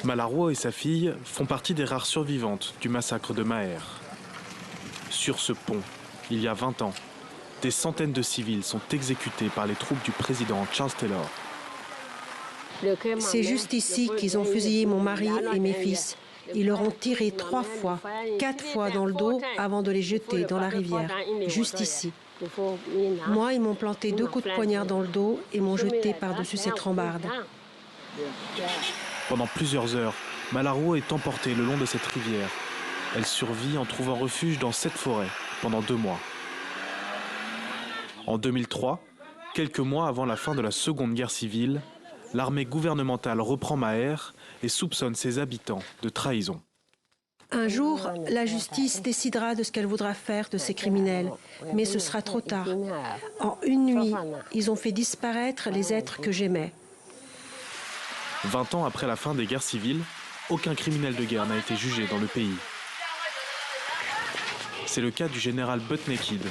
Mallaroi et sa fille font partie des rares survivantes du massacre de Maher. Sur ce pont, il y a 20 ans, des centaines de civils sont exécutés par les troupes du président Charles Taylor. C'est juste ici qu'ils ont fusillé mon mari et mes fils. Ils leur ont tiré 3 fois, 4 fois dans le dos avant de les jeter dans la rivière, juste ici. Moi, ils m'ont planté 2 coups de poignard dans le dos et m'ont jeté par-dessus cette rambarde. Pendant plusieurs heures, Mallaroi est emportée le long de cette rivière. Elle survit en trouvant refuge dans cette forêt pendant 2 mois. En 2003, quelques mois avant la fin de la Seconde Guerre civile, l'armée gouvernementale reprend Maher et soupçonne ses habitants de trahison. Un jour, la justice décidera de ce qu'elle voudra faire de ces criminels, mais ce sera trop tard. En une nuit, ils ont fait disparaître les êtres que j'aimais. 20 ans après la fin des guerres civiles, aucun criminel de guerre n'a été jugé dans le pays. C'est le cas du général Butt Naked.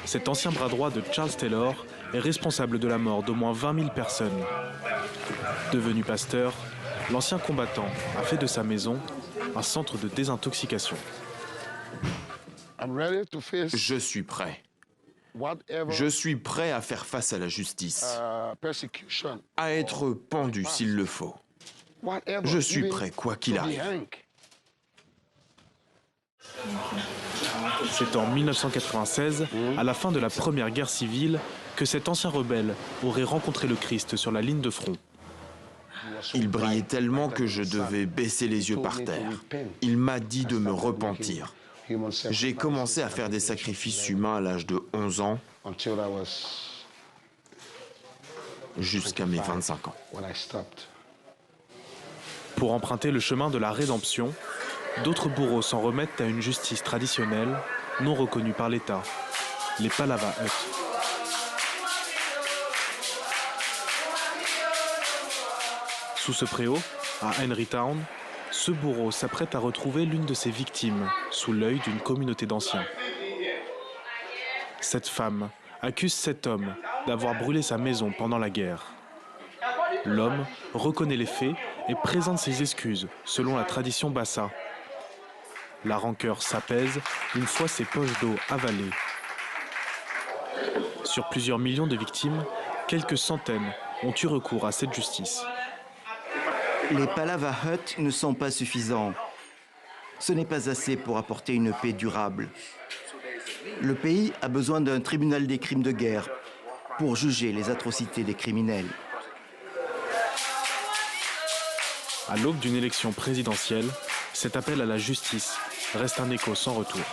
Cet ancien bras droit de Charles Taylor est responsable de la mort d'au moins 20 000 personnes. Devenu pasteur, l'ancien combattant a fait de sa maison un centre de désintoxication. Je suis prêt. Je suis prêt à faire face à la justice, à être pendu s'il le faut. Je suis prêt, quoi qu'il arrive. C'est en 1996, à la fin de la Première Guerre civile, que cet ancien rebelle aurait rencontré le Christ sur la ligne de front. Il brillait tellement que je devais baisser les yeux par terre. Il m'a dit de me repentir. J'ai commencé à faire des sacrifices humains à l'âge de 11 ans jusqu'à mes 25 ans. Pour emprunter le chemin de la rédemption, d'autres bourreaux s'en remettent à une justice traditionnelle, non reconnue par l'État, les Palava Hutt. Sous ce préau, à Henrytown, ce bourreau s'apprête à retrouver l'une de ses victimes sous l'œil d'une communauté d'anciens. Cette femme accuse cet homme d'avoir brûlé sa maison pendant la guerre. L'homme reconnaît les faits et présente ses excuses selon la tradition Bassa. La rancœur s'apaise une fois ses poches d'eau avalées. Sur plusieurs millions de victimes, quelques centaines ont eu recours à cette justice. Les Palava Hutt ne sont pas suffisants. Ce n'est pas assez pour apporter une paix durable. Le pays a besoin d'un tribunal des crimes de guerre pour juger les atrocités des criminels. À l'aube d'une élection présidentielle, cet appel à la justice reste un écho sans retour.